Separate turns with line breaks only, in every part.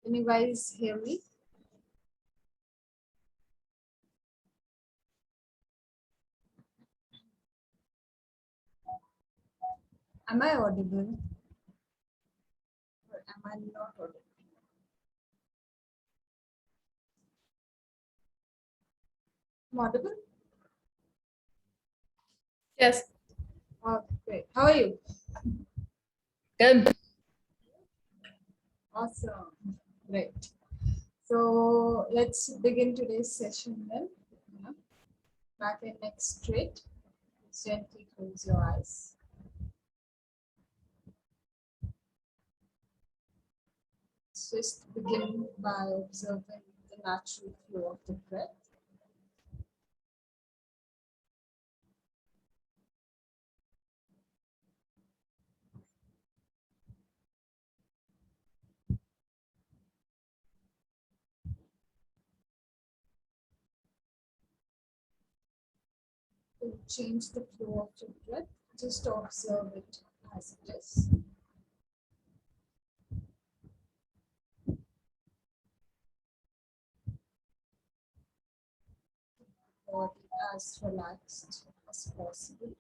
Can you guys hear me? Am I audible? Or am I not audible? I'm audible?
Yes.
Oh, great. How are you?
Good.
Awesome. Great. So let's begin today's session then. Yeah. Back and neck straight. Gently close your eyes. Just begin by observing the natural flow of the breath. To change the flow of your breath, just observe it as it is. Body as relaxed as possible.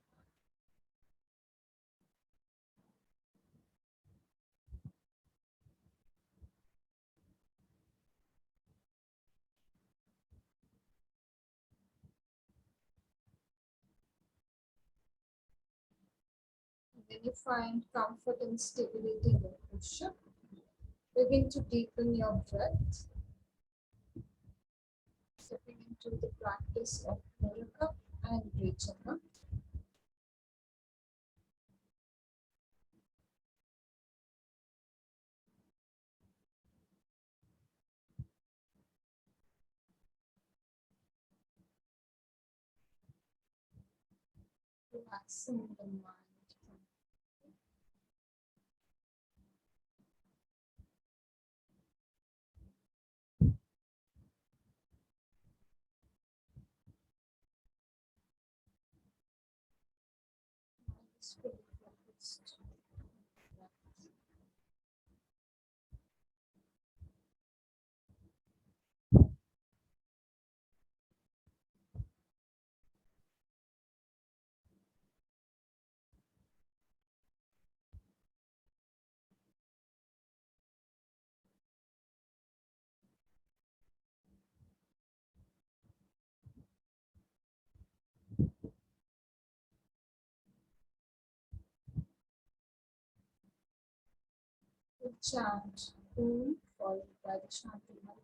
When you find comfort and stability in your posture, begin to deepen your breath, stepping into the practice of Mudra and 𝐷𝐸𝐿𝐴. Relaxing the mind. Fully focused. We chant Om followed by the chanting mantra.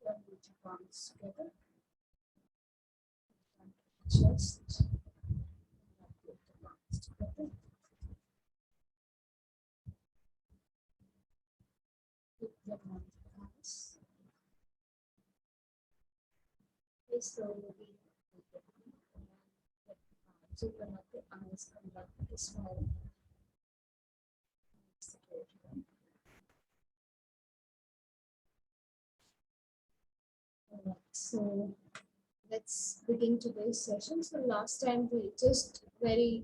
Then put your palms together. Chest. Put the palms together. Put them on the thighs. Please slowly open up the eyes, come back to the smile. Alright, so let's begin today's session. So last time we just we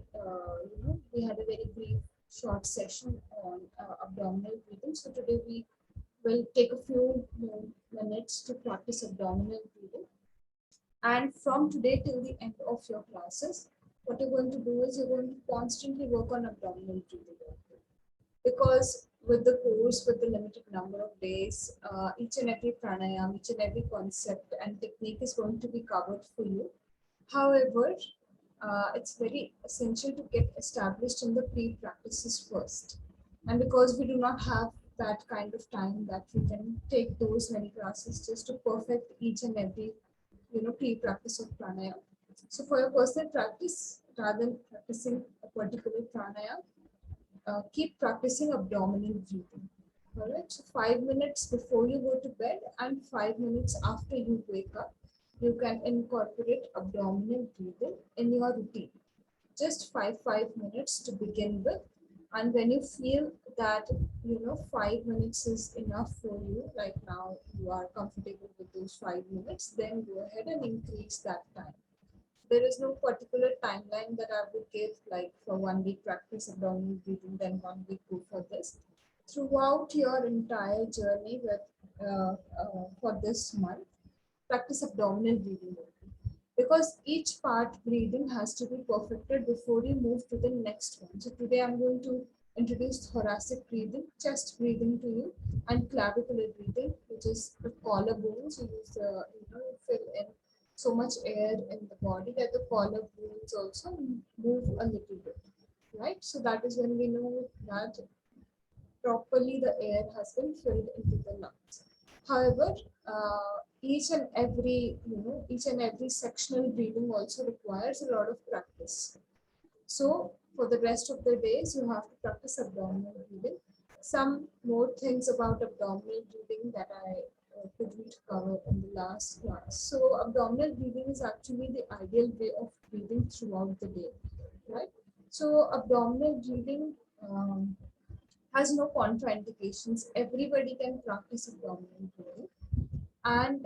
had a very brief short session on abdominal breathing. So today we will take a few more minutes to practice abdominal breathing. And from today till the end of your classes, what you're going to do is you're going to constantly work on abdominal breathing. Because with the course, with the limited number of days, each and every pranayam, each and every concept and technique is going to be covered for you. However, it's very essential to get established in the pre-practices first. And because we do not have that kind of time that we can take those many classes just to perfect each and every, pre-practice of pranayama. So for your personal practice, rather than practicing a particular pranayama, keep practicing abdominal breathing. All right. So 5 minutes before you go to bed and 5 minutes after you wake up, you can incorporate abdominal breathing in your routine. Just 5 minutes to begin with, and when you feel that 5 minutes is enough for you, like now you are comfortable with those 5 minutes, then go ahead and increase that time. There is no particular timeline that I would give, like for 1 week practice abdominal breathing, then 1 week go for this. Throughout your entire journey with for this month, practice abdominal breathing because each part breathing has to be perfected before you move to the next one. So today I'm going to introduce thoracic breathing, chest breathing to you, and clavicular breathing, which is the collarbones. You use fill in so much air in the body that the collarbones also move a little bit, right? So that is when we know that properly the air has been filled into the lungs. However, each and every sectional breathing also requires a lot of practice. So for the rest of the days, you have to practice abdominal breathing. Some more things about abdominal breathing that I couldn't cover in the last class. So abdominal breathing is actually the ideal way of breathing throughout the day, right? So abdominal breathing has no contraindications. Everybody can practice abdominal breathing, and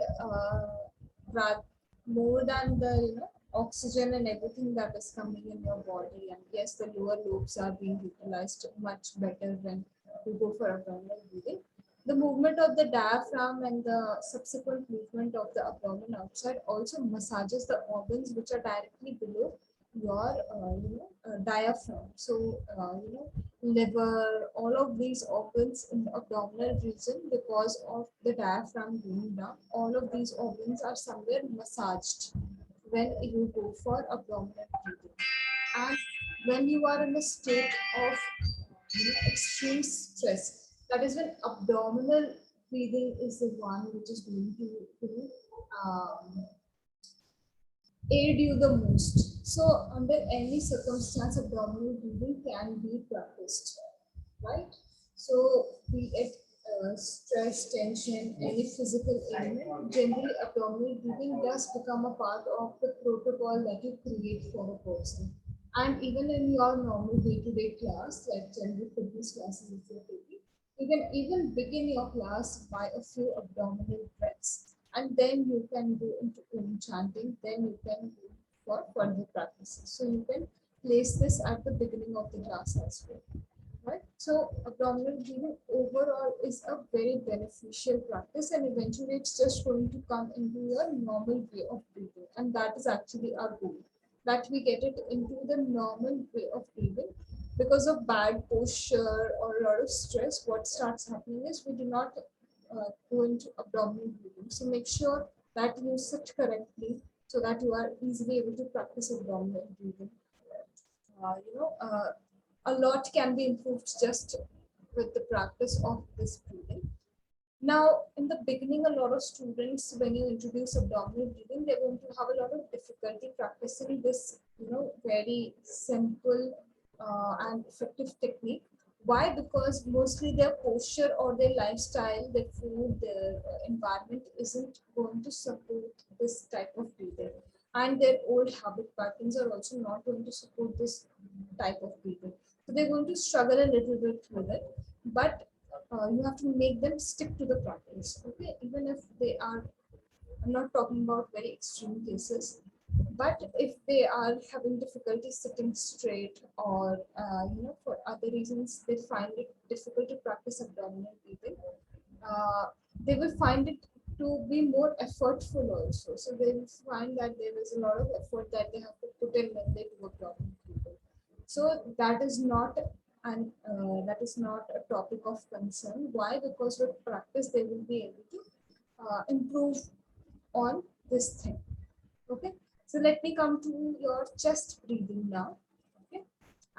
more than the oxygen and everything that is coming in your body, and yes, the lower lobes are being utilized much better when you go for abdominal breathing. The movement of the diaphragm and the subsequent movement of the abdomen outside also massages the organs which are directly below your diaphragm. So liver, all of these organs in the abdominal region, because of the diaphragm going down, all of these organs are somewhere massaged when you go for abdominal breathing. And when you are in a state of extreme stress, that is when abdominal breathing is the one which is going to aid you the most. So under any circumstance, abdominal breathing can be practiced, right? So be it stress, tension, any physical ailment, generally abdominal breathing does become a part of the protocol that you create for a person. And even in your normal day-to-day class, like general fitness classes, if you're taking, you can even begin your class by a few abdominal breaths, and then you can go into chanting, then you can go for further practices. So you can place this at the beginning of the class as well. Right? So abdominal breathing overall is a very beneficial practice, and eventually it's just going to come into your normal way of breathing, and that is actually our goal, that we get it into the normal way of breathing. Because of bad posture or a lot of stress, what starts happening is we do not go into abdominal breathing. So make sure that you sit correctly so that you are easily able to practice abdominal breathing. Uh, you know, uh, a lot can be improved just with the practice of this breathing. Now, in the beginning, a lot of students, when you introduce abdominal breathing, they're going to have a lot of difficulty practicing this, very simple and effective technique. Why? Because mostly their posture or their lifestyle, their food, their environment isn't going to support this type of breathing. And their old habit patterns are also not going to support this type of breathing. So they're going to struggle a little bit with it. But you have to make them stick to the practice. Okay, even if they are, I'm not talking about very extreme cases, but if they are having difficulty sitting straight, or for other reasons they find it difficult to practice abdominal breathing, uh, they will find it to be more effortful also. So they will find that there is a lot of effort that they have to put in when they do abdominal breathing. So that is not a topic of concern. Why? Because with practice they will be able to improve on this thing. Okay. So let me come to your chest breathing now. Okay.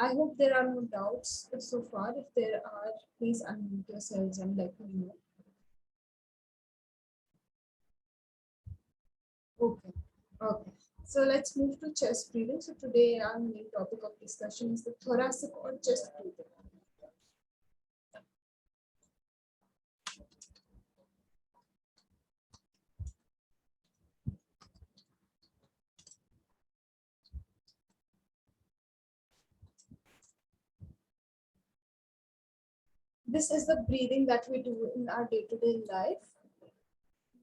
I hope there are no doubts so far. If there are, please unmute yourselves and let me know. Okay. Okay. So let's move to chest breathing. So today our main topic of discussion is the thoracic or chest breathing. This is the breathing that we do in our day-to-day life.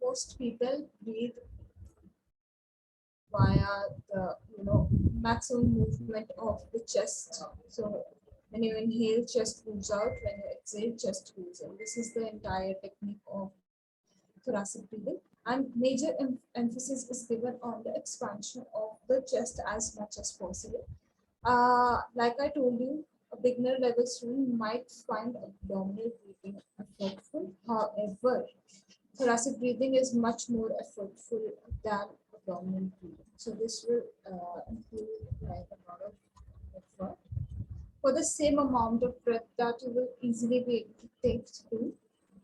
Most people breathe via the maximum movement of the chest. So when you inhale, chest moves out. When you exhale, chest moves in. This is the entire technique of thoracic breathing, and major emphasis is given on the expansion of the chest as much as possible. Like I told you, a beginner level student might find abdominal breathing effortful. However, thoracic breathing is much more effortful than abdominal breathing. So this will include like a lot of effort for the same amount of breath that you will easily be able to take through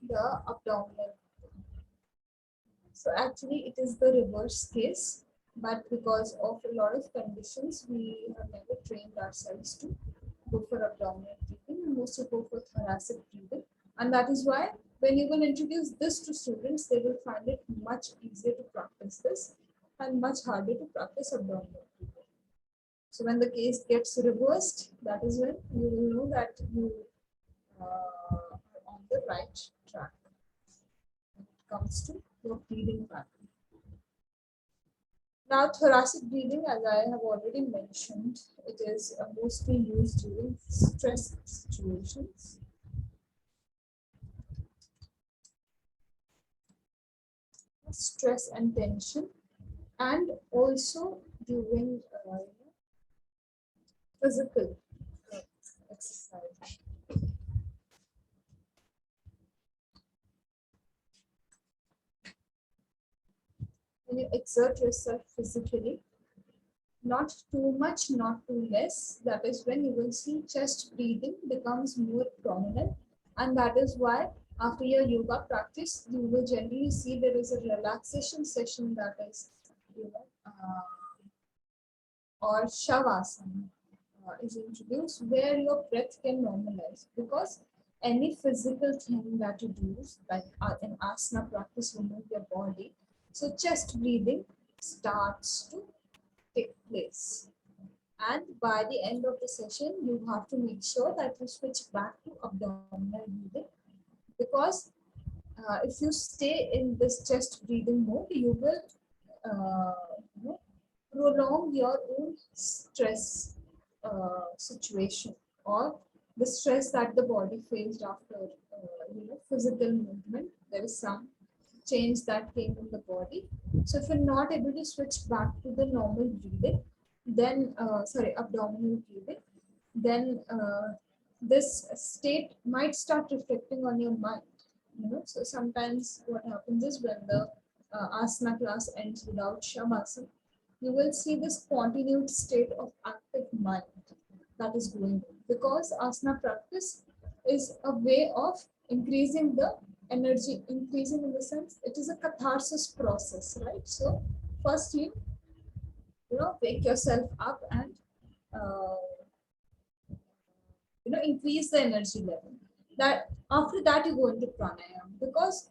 the abdominal. So actually it is the reverse case, but because of a lot of conditions, we have never trained ourselves to go for abdominal breathing and mostly go for thoracic breathing. And that is why when you will introduce this to students, they will find it much easier to practice this and much harder to practice abdominal breathing. So when the case gets reversed, that is when you will know that you are on the right track when it comes to your breathing pattern. Now, thoracic breathing, as I have already mentioned, it is mostly used during stress situations. Stress and tension, and also during physical exercise. When you exert yourself physically, not too much, not too less, that is when you will see chest breathing becomes more prominent, and that is why after your yoga practice, you will generally see there is a relaxation session that is, or shavasana is introduced, where your breath can normalize, because any physical thing that you do, like in asana practice, you move your body. So chest breathing starts to take place. And by the end of the session, you have to make sure that you switch back to abdominal breathing, because if you stay in this chest breathing mode, you will prolong your own stress situation, or the stress that the body faced after physical movement. There is some change that came in the body. So if you're not able to switch back to the normal breathing, then abdominal breathing, then this state might start reflecting on your mind. So sometimes what happens is when the asana class ends without shavasana, you will see this continued state of active mind that is going on, because asana practice is a way of increasing the energy, increasing in the sense it is a catharsis process, right? So first you wake yourself up and uh, increase the energy level. That after that you go into pranayama, because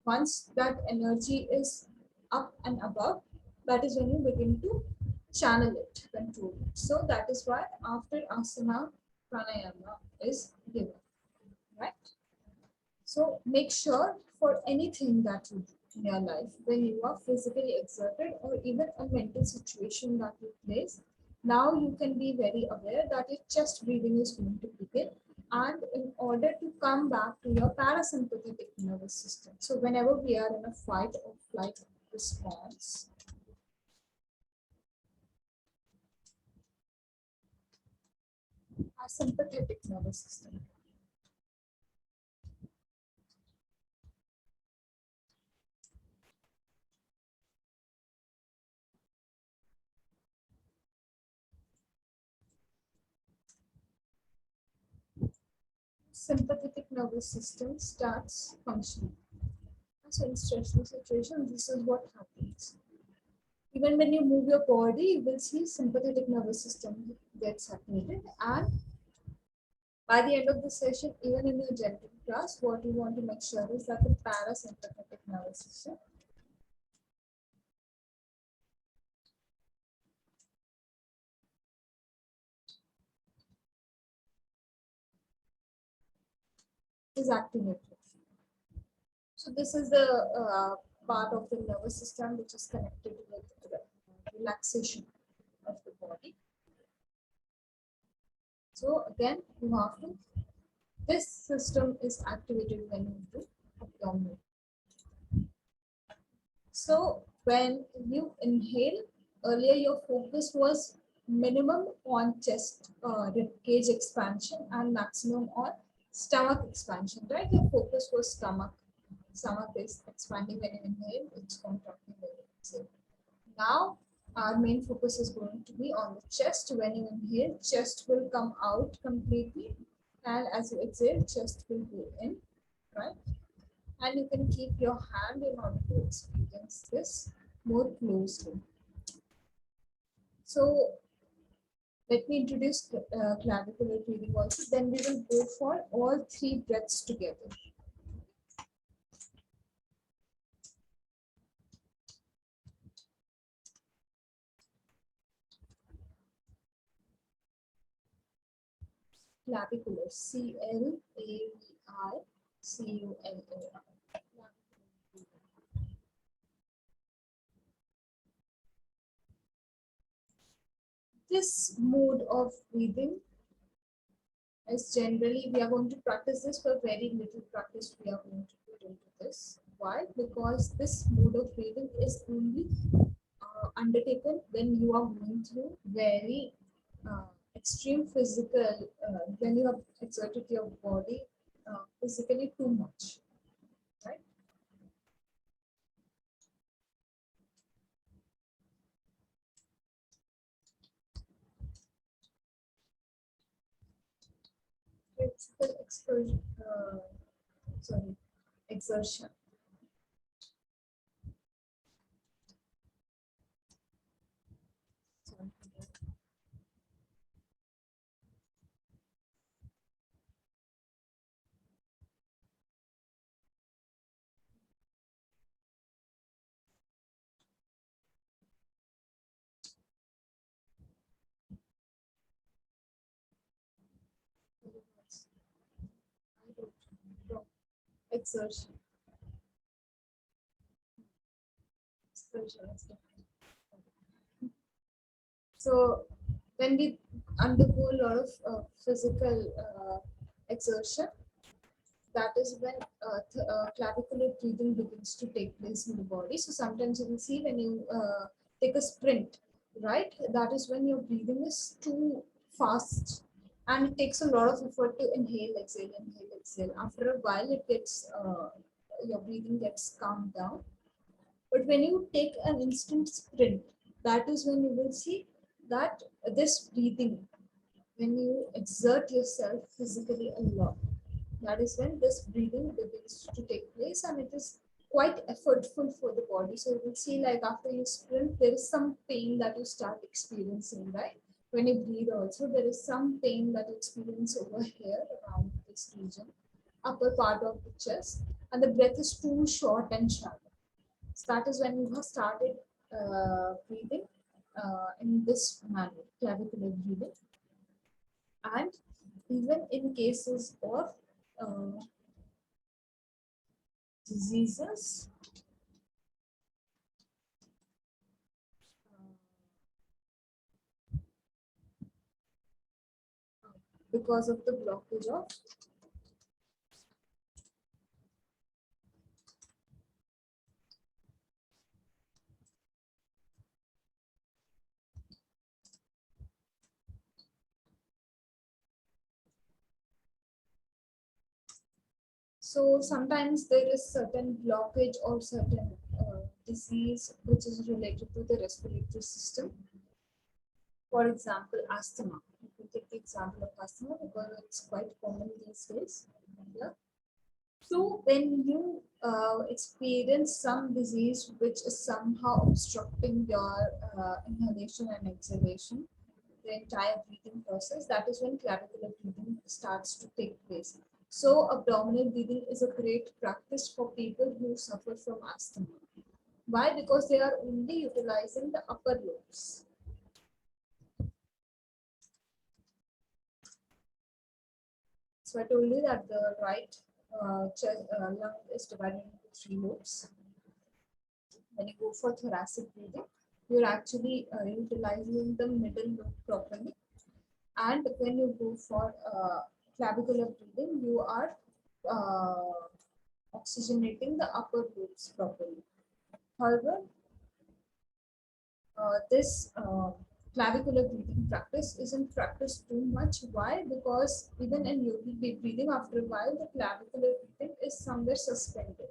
once that energy is up and above, that is when you begin to channel it, control it. So that is why after asana, pranayama is given, right? So make sure for anything that you do in your life, when you are physically exerted or even a mental situation that you face, now you can be very aware that your chest breathing is going to begin, and in order to come back to your parasympathetic nervous system. So whenever we are in a fight or flight response, our sympathetic nervous system, sympathetic nervous system starts functioning. So in stressful situations, this is what happens. Even when you move your body, you will see sympathetic nervous system gets activated. And by the end of the session, even in your general class, what you want to make sure is that the parasympathetic nervous system is activated. So this is the part of the nervous system which is connected with the relaxation of the body. So again, you have to, this system is activated when you do abdominal. So when you inhale, earlier your focus was minimum on chest rib cage expansion and maximum on stomach expansion, right? Your focus was stomach. Stomach is expanding when you inhale, it's contracting when you exhale. Now our main focus is going to be on the chest. When you inhale, chest will come out completely, and as you exhale, chest will go in, right? And you can keep your hand in order to experience this more closely. So let me introduce clavicular breathing also, then we will go for all three breaths together. Clavicular, C-L-A-V-I-C-U-L-A-R. This mode of breathing is generally, we are going to practice this for very little practice we are going to put into this. Why? Because this mode of breathing is only undertaken when you are going through very extreme physical, when you have exerted your body physically too much, right? Physical exertion, exertion. Sorry. Exertion. Exertion is different. So when we undergo a lot of physical exertion, that is when clavicular breathing begins to take place in the body. So sometimes you will see when you take a sprint, right? That is when your breathing is too fast and it takes a lot of effort to inhale, exhale, inhale, exhale. After a while, it gets your breathing gets calmed down. But when you take an instant sprint, that is when you will see that this breathing, when you exert yourself physically a lot, that is when this breathing begins to take place, and it is quite effortful for the body. So you will see, like after you sprint, there is some pain that you start experiencing, right? When you breathe also, there is some pain that you experience over here around this region, upper part of the chest, and the breath is too short and shallow. So that is when you have started breathing in this manner, clavicular breathing. And even in cases of diseases, because of the blockage of so sometimes there is certain blockage or certain disease which is related to the respiratory system. For example, asthma. You can will take the example of asthma because it's quite common these days. Yeah. So when you experience some disease which is somehow obstructing your inhalation and exhalation, the entire breathing process, that is when clavicular breathing starts to take place. So abdominal breathing is a great practice for people who suffer from asthma. Why? Because they are only utilizing the upper lobes. So I told you that the right lung is divided into three lobes. When you go for thoracic breathing, you're actually utilizing the middle lobe properly. And when you go for clavicular breathing, you are oxygenating the upper lobes properly. However, this clavicular breathing practice isn't practiced too much. Why? Because even in yogic breathing, after a while, the clavicular breathing is somewhere suspended.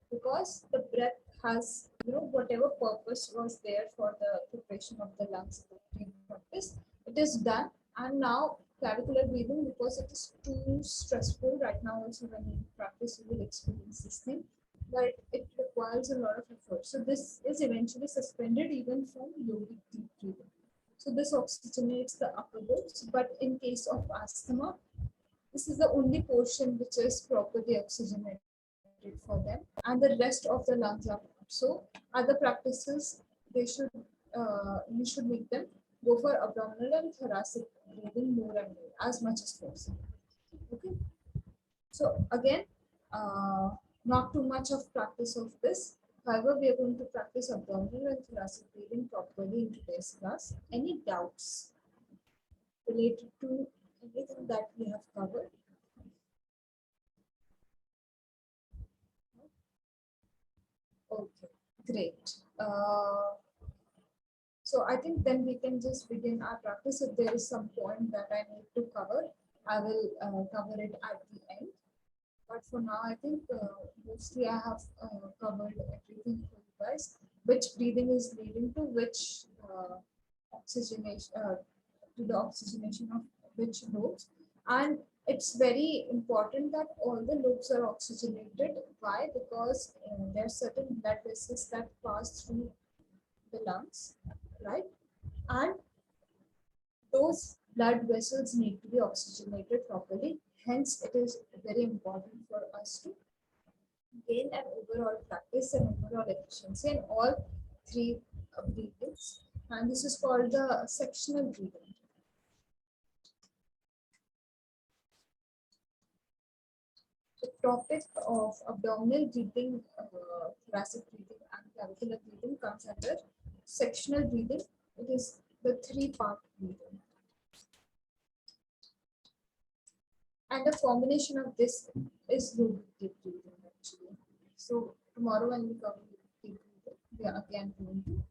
Because the breath has, whatever purpose was there for the preparation of the lungs in the breathing practice, it is done. And now clavicular breathing, because it is too stressful right now, also when you practice, you will experience this thing, but it requires a lot of effort. So this is eventually suspended even from yogic deep breathing. So this oxygenates the upper lobes, but in case of asthma, this is the only portion which is properly oxygenated for them, and the rest of the lungs are not. So other practices, they should you should make them go for abdominal and thoracic breathing more and more as much as possible. Okay. So again, not too much of practice of this. However, we are going to practice abdominal and thoracic breathing properly in today's class. Any doubts related to anything that we have covered? Okay, great. So I think then we can just begin our practice. If there is some point that I need to cover, I will cover it at the end. But for now, I think mostly I have covered everything for you guys. Which breathing is leading to which oxygenation, to the oxygenation of which lobes. And it's very important that all the lobes are oxygenated. Why? Because there are certain blood vessels that pass through the lungs, right? And those blood vessels need to be oxygenated properly. Hence, it is very important for us to gain an overall practice and overall efficiency in all three breathings. And this is called the sectional breathing. The topic of abdominal breathing, thoracic breathing, and clavicular breathing comes under sectional breathing. It is the three-part breathing. And the combination of this is yogic deep breathing actually. So tomorrow when we cover deep breathing, we are again going to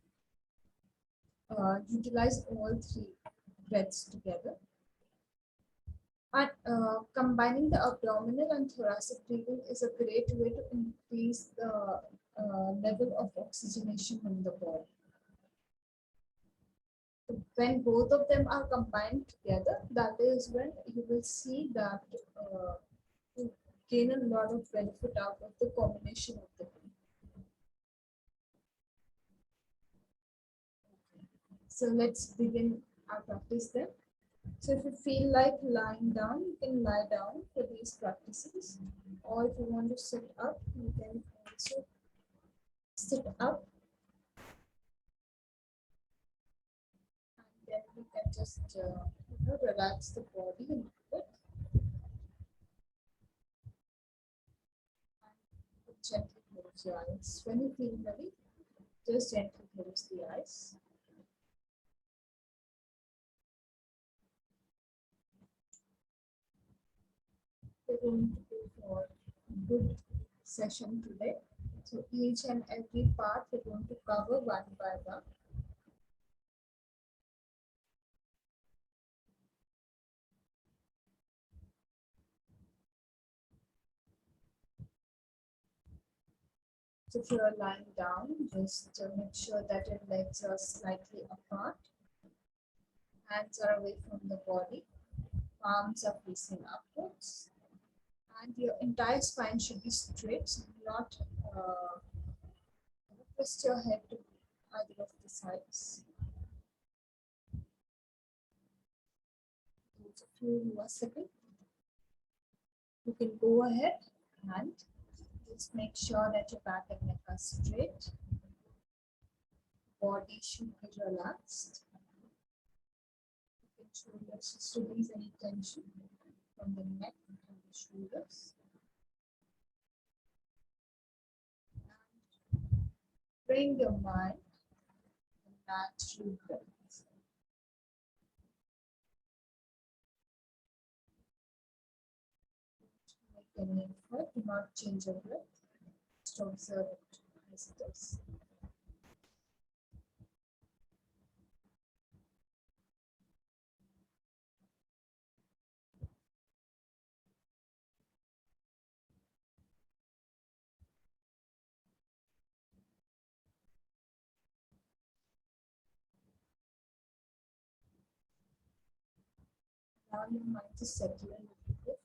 utilize all three breaths together. And combining the abdominal and thoracic breathing is a great way to increase the level of oxygenation in the body. When both of them are combined together, that is when you will see that you gain a lot of benefit out of the combination of the two. So let's begin our practice then. So if you feel like lying down, you can lie down for these practices. Or if you want to sit up, you can also sit up. And then you can just relax the body a little bit. And gently close your eyes. When you feel ready, just gently close the eyes. We're going to go for a good session today. So each and every part we're going to cover one by one. So if you are lying down, just make sure that your legs are slightly apart. Hands are away from the body. Palms are facing upwards. And your entire spine should be straight. So do not twist your head to either of the sides. Those of you who are sitting, you can go ahead and just make sure that your back and neck are straight. Body should be relaxed. You can shoulders just release any tension from the neck and the shoulders. And bring your mind to natural breath. Don't make any effort, do not change your breath. Just observe it as it is. Allow your mind to settle a little bit.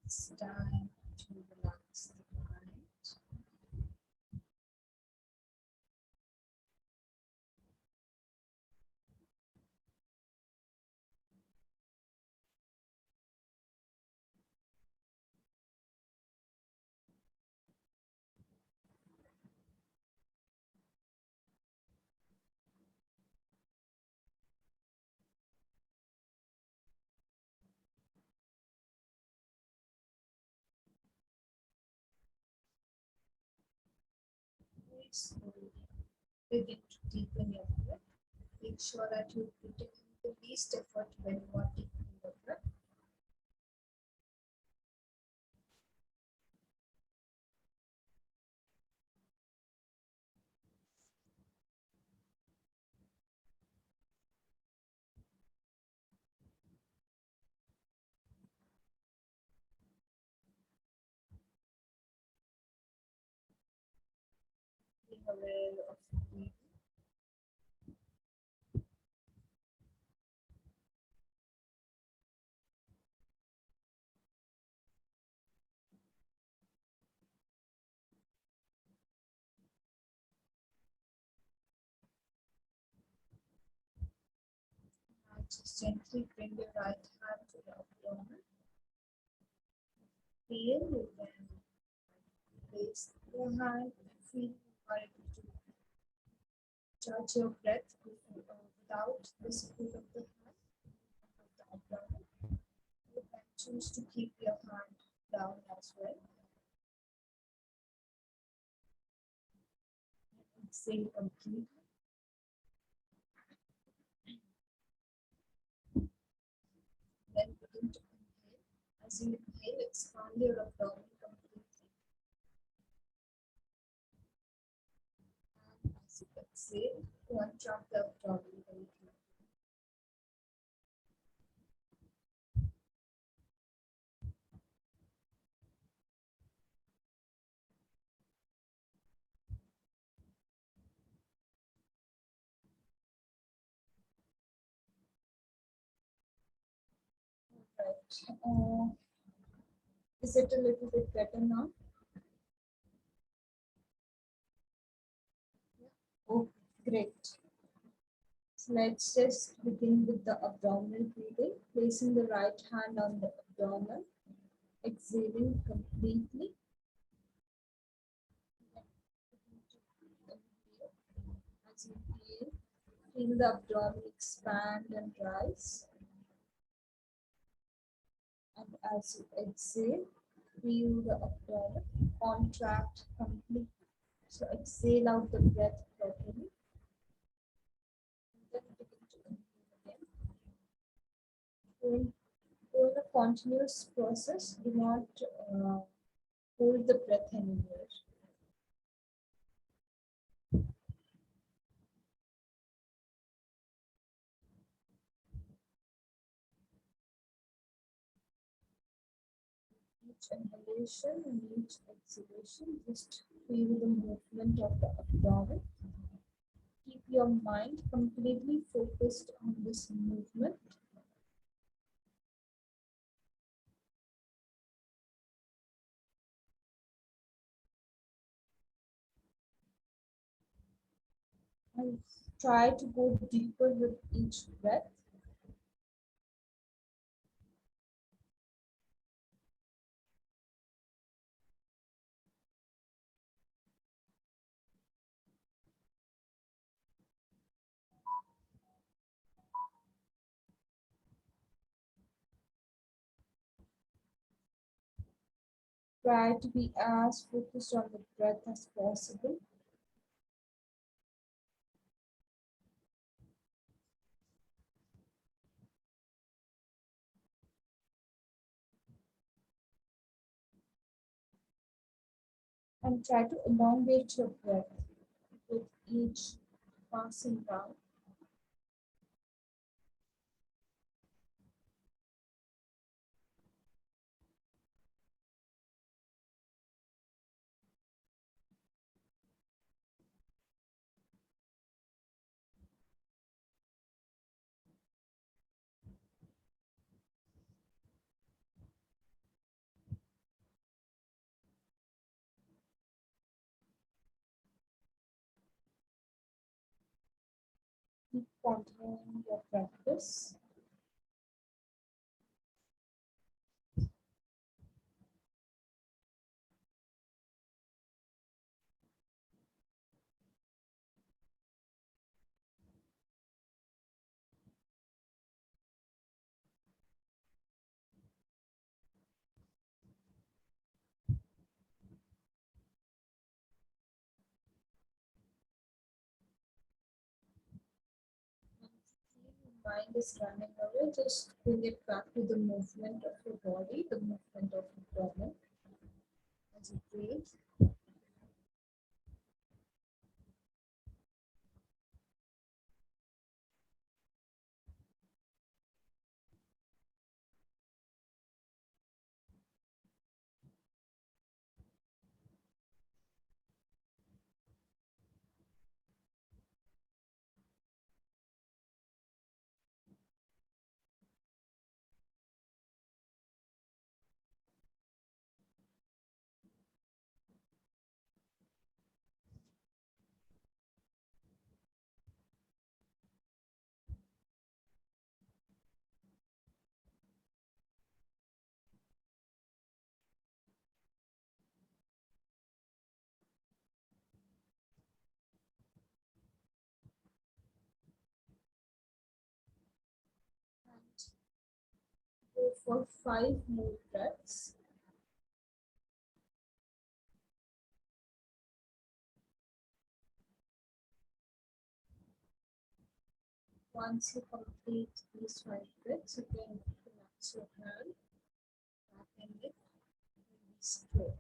It's time to relax the mind. Very slowly begin to deepen your breath. Make sure that you put in the least effort when you are deepening your breath. Being aware of the breathing. And just gently bring your right hand to the abdomen. Feel you can place your hand and feel you are able to judge your breath without the support of the hand of the abdomen. You can choose to keep your hand down as well. Exhale completely. Then begin to inhale. As you inhale, expand your abdomen completely. And as you exhale, contract the abdomen very clearly. Right. Is it a little bit better now? Oh, great. So let's just begin with the abdominal breathing. Placing the right hand on the abdomen, exhaling completely. As you inhale, feel the abdomen expand and rise. And as you exhale, feel the abdomen contract completely. So exhale out the breath properly. And then begin to inhale again. Go in a continuous process. Do not hold the breath anywhere. each inhalation and each exhalation, just feel the movement of the abdomen. Keep your mind completely focused on this movement. And try to go deeper with each breath. Try to be as focused on the breath as possible. And try to elongate your breath with each passing round. Keep continuing your practice. Mind is running away, just bring it back to the movement of your body, the movement of your abdomen as you breathe. And go for 5 more breaths. Once you complete these 5 breaths, you can relax your hand, back and neck, release throat.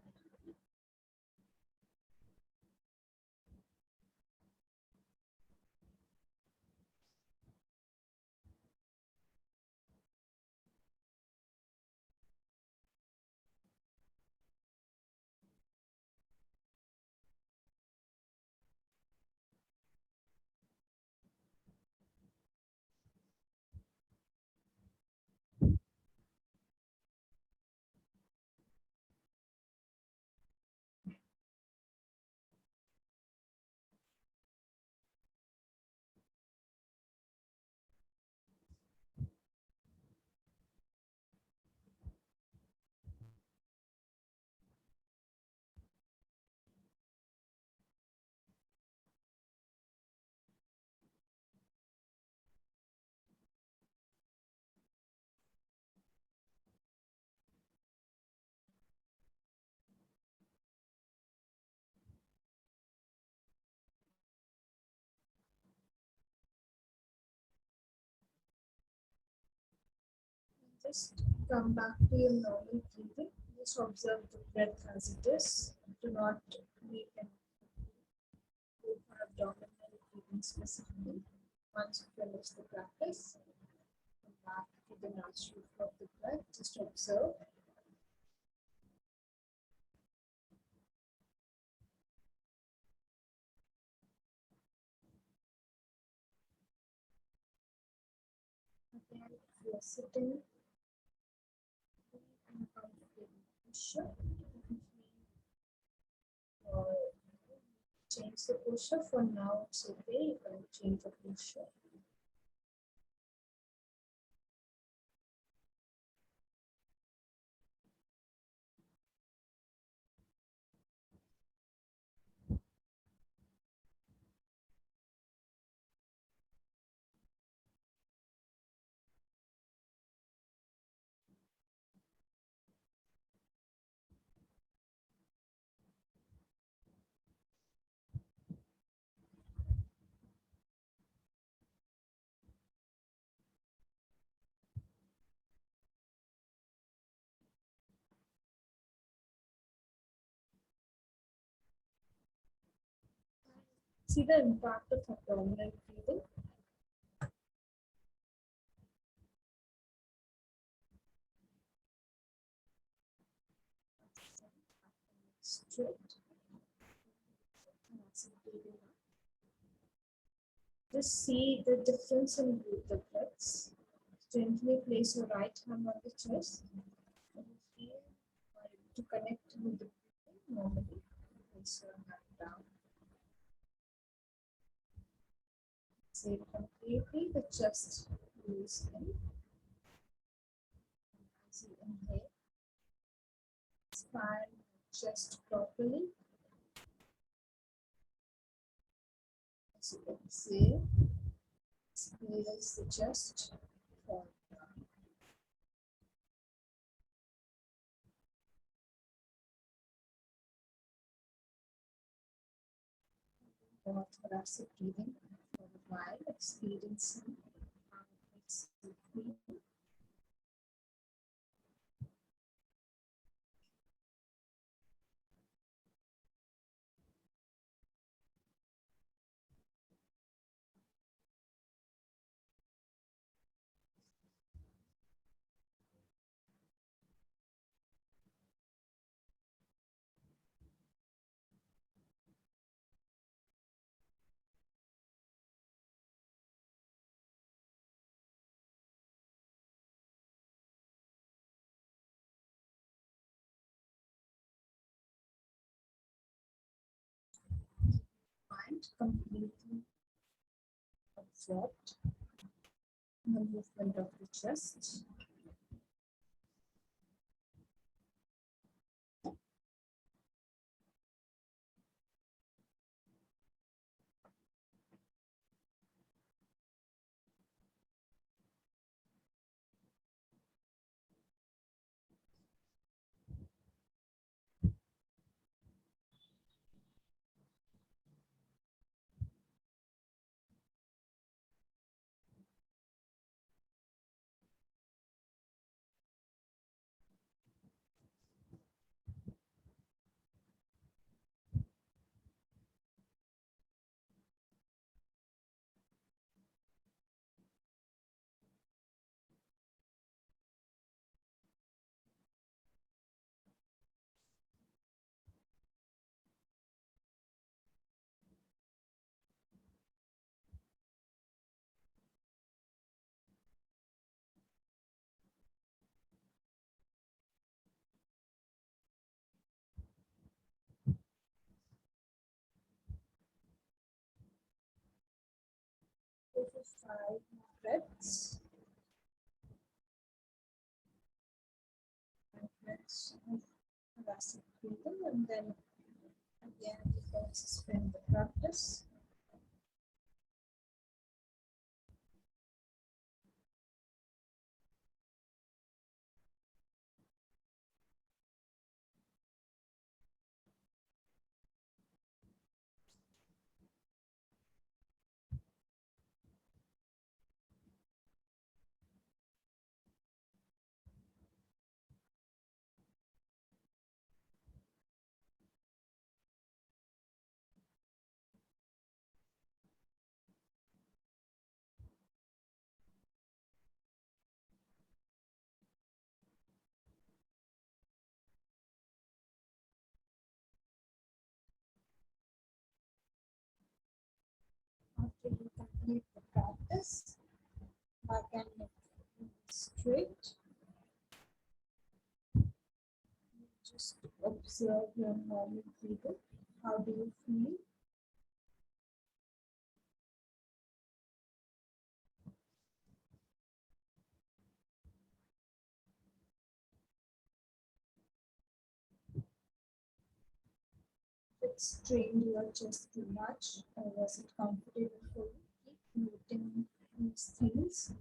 Just come back to your normal breathing. Just observe the breath as it is. Do not make an go for abdominal breathing specifically. Once you finish the practice, come back to the natural flow of the breath. Just observe. sitting and comfortable posture. Or change the posture. For now, it's okay. You can change the posture. See the impact of abdominal breathing. Straight. Just see the difference in the breaths. Gently place your right hand on the chest. And you feel to connect with the breathing normally. Place your hand down. Exhale completely, the chest moves in. As you inhale, expand the chest properly. As you exhale, squeeze the chest forward. For thoracic breathing for a while, experiencing how it makes you feel. Mind completely absorbed in the movement of the chest. Go for 5 breaths. 5 breaths of thoracic breathing, and then again we can suspend the practice. After you complete the practice, back and neck straight. Just observe your normal breathing. How do you feel? If it strained your chest too much, or was it comfortable for you? Keep noting these things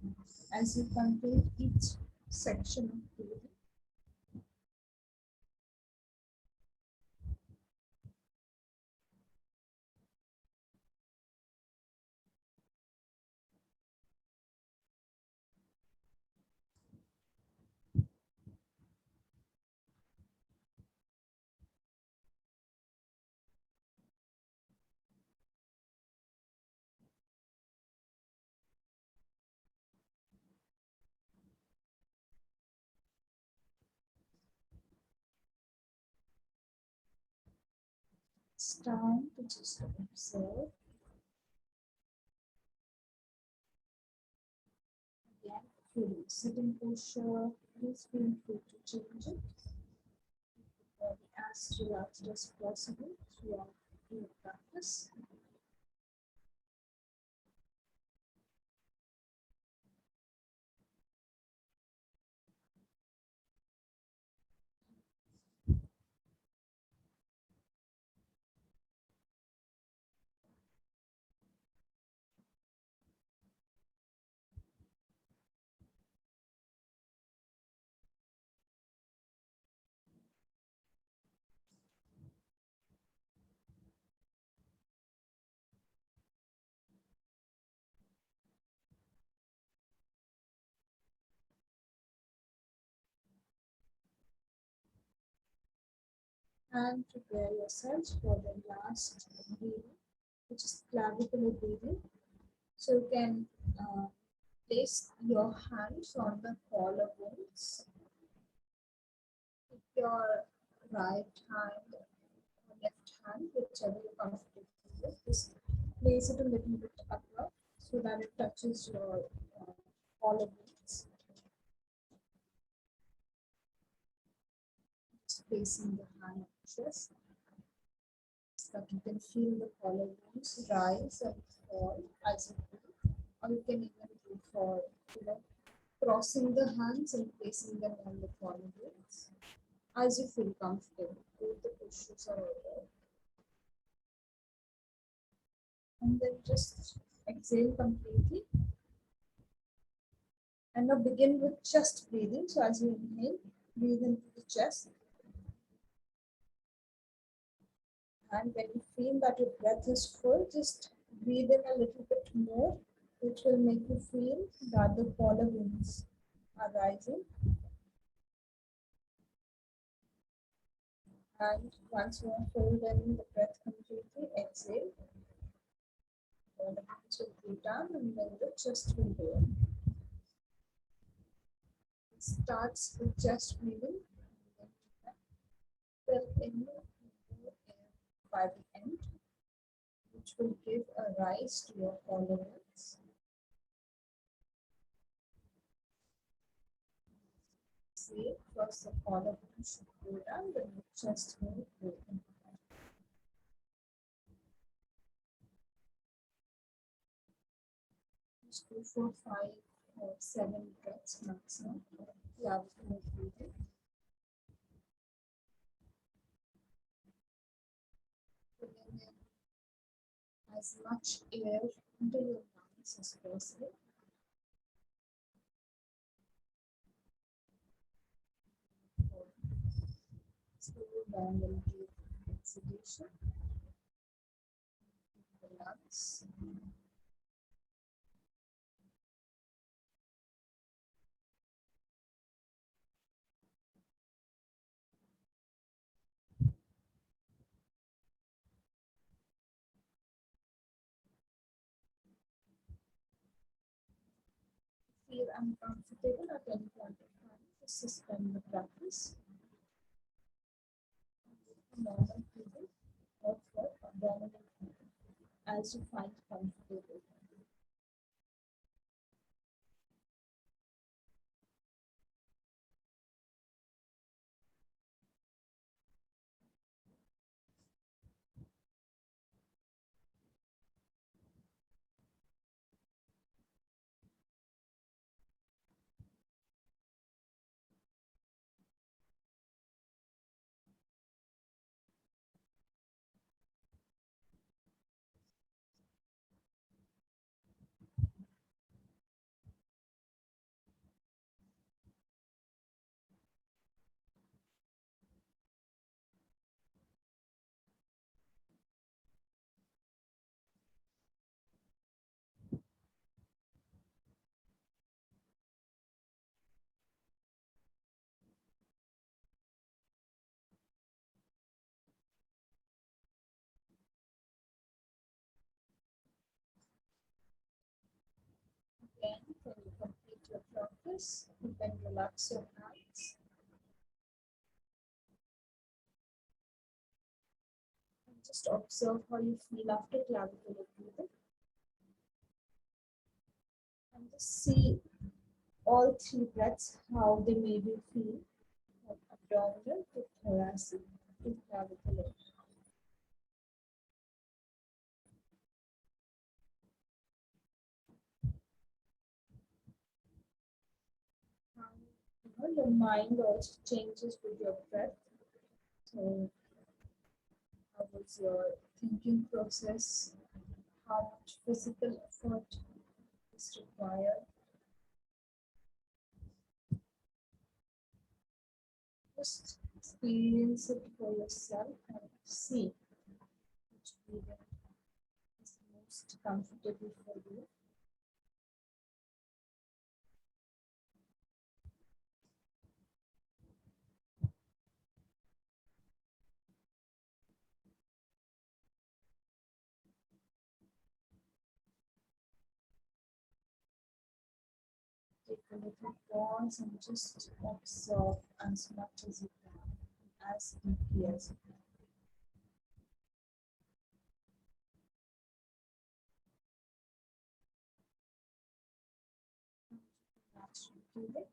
as you complete each section of breathing. It's time to just observe. Again, if you're in sitting posture, please feel free to change it. Body as relaxed as possible throughout your practice. And prepare yourselves for the last breathing, which is clavicular breathing. So you can place your hands on the collarbones. Keep your right hand or left hand, whichever you're comfortable with, just place it a little bit above so that it touches your collarbones. Just placing the hand on the chest, so that you can feel the collarbones rise and fall as you breathe. Or you can even go for, crossing the hands and placing them on the collarbones as you feel comfortable. Both the postures are alright. And then just exhale completely. And now begin with chest breathing. So as you inhale, breathe into the chest. And when you feel that your breath is full, just breathe in a little bit more, which will make you feel that the collarbones are rising. And once you are filled in the breath completely, exhale. The hands will go down and then the chest will go in. It starts with chest breathing. Fill in more air by the end, which will give a rise to your collarbones. Exhale, first the collarbone should go down, then the chest will go in. Just go for 5 or 7 breaths maximum. Clavicular breathing. Putting in as much air into your lungs as possible. Slow down and give exhalation. The lungs. Feel uncomfortable at any point of time, just suspend the practice. Normal breathing or for abdominal breathing as you find comfortable. Again, when you complete your practice, you can relax your hands. And just observe how you feel after clavicular breathing. And just see all three breaths, how they made you feel, from abdominal to thoracic to clavicular. Your mind also changes with your breath. So, how was your thinking process? How much physical effort is required? Just experience it for yourself and see which breathing is most comfortable for you. Take a little pause and just observe as much as you can, as deeply as you can. Naturally breathing.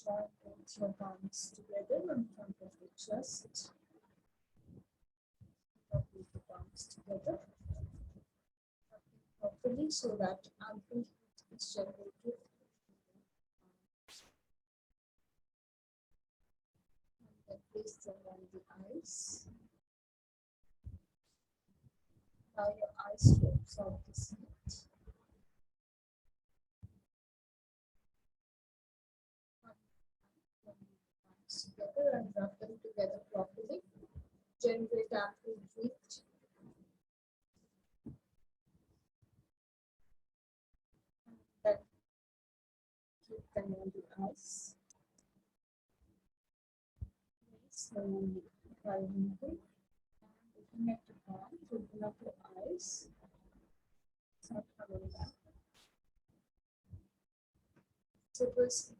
Join both your palms together in front of the chest. Put the palms together properly so that ample heat is generated. And then place them on the eyes. Allow your eyes to absorb this heat. Together and rub them together properly. Generate ample heat. And then keep them on the eyes. Very slowly while moving. And looking at the palm, open up your eyes. Start coming back. So it was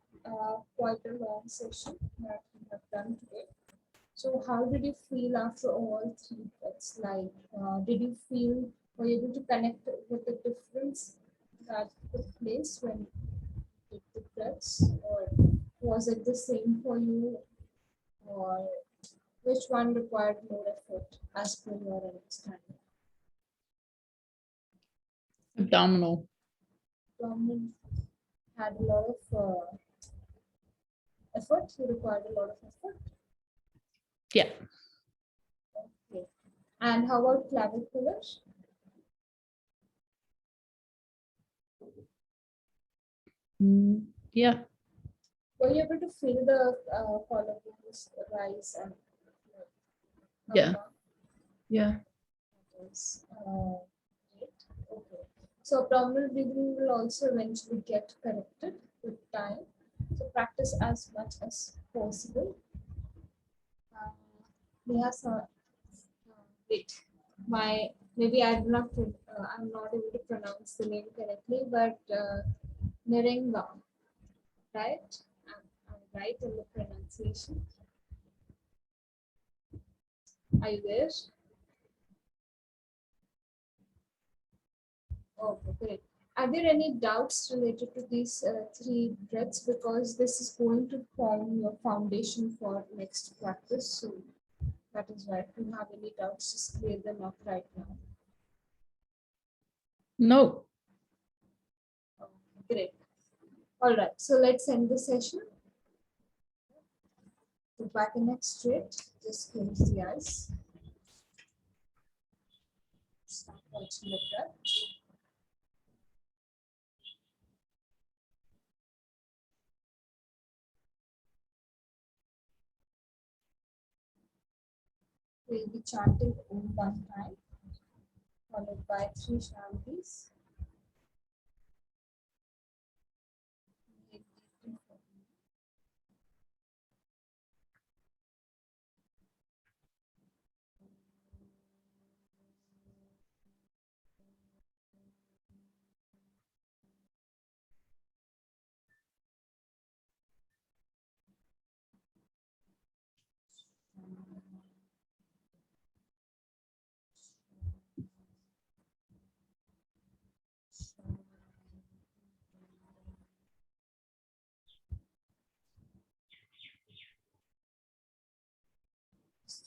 quite a long session that we have done today. So how did you feel after all three breaths? Like, did you feel, were you able to connect with the difference that took place when you did the breaths? Or was it the same for you? Or which one required more effort as per your understanding?
Abdominal.
Abdominal had a lot of effort, you required a lot of effort.
Yeah.
Okay. And how about clavicular?
Yeah.
Were you able to feel the collarbones rise and come
Yeah.
down?
Yeah.
Yes. Great. Okay. So abdominal breathing will also eventually get corrected with time. So practice as much as possible. Yes, wait. Maybe I'm not able to pronounce the name correctly, but Narenga, right? I'm right in the pronunciation. Are you there? Okay, great. Are there any doubts related to these three breaths? Because this is going to form your foundation for next practice. So that is why if you have any doubts, just clear them up right now.
No.
Okay, great. All right, so let's end the session. Put back and neck straight. Just close the eyes. Start watching the breath. We'll be chanting Om one time, followed by 3 Shantis.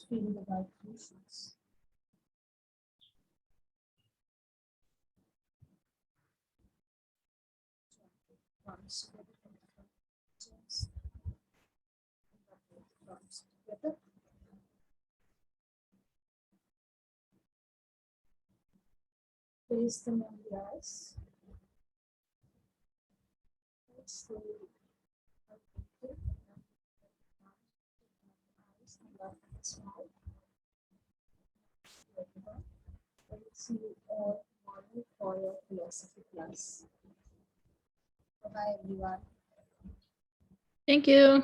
feel the vibrations. Palms together from the front, chest, and both palms together. Place them on the eyes. And slowly open eyes and up and smile. Everyone, I will see you all tomorrow for your philosophy class. Bye bye, everyone.
Thank you.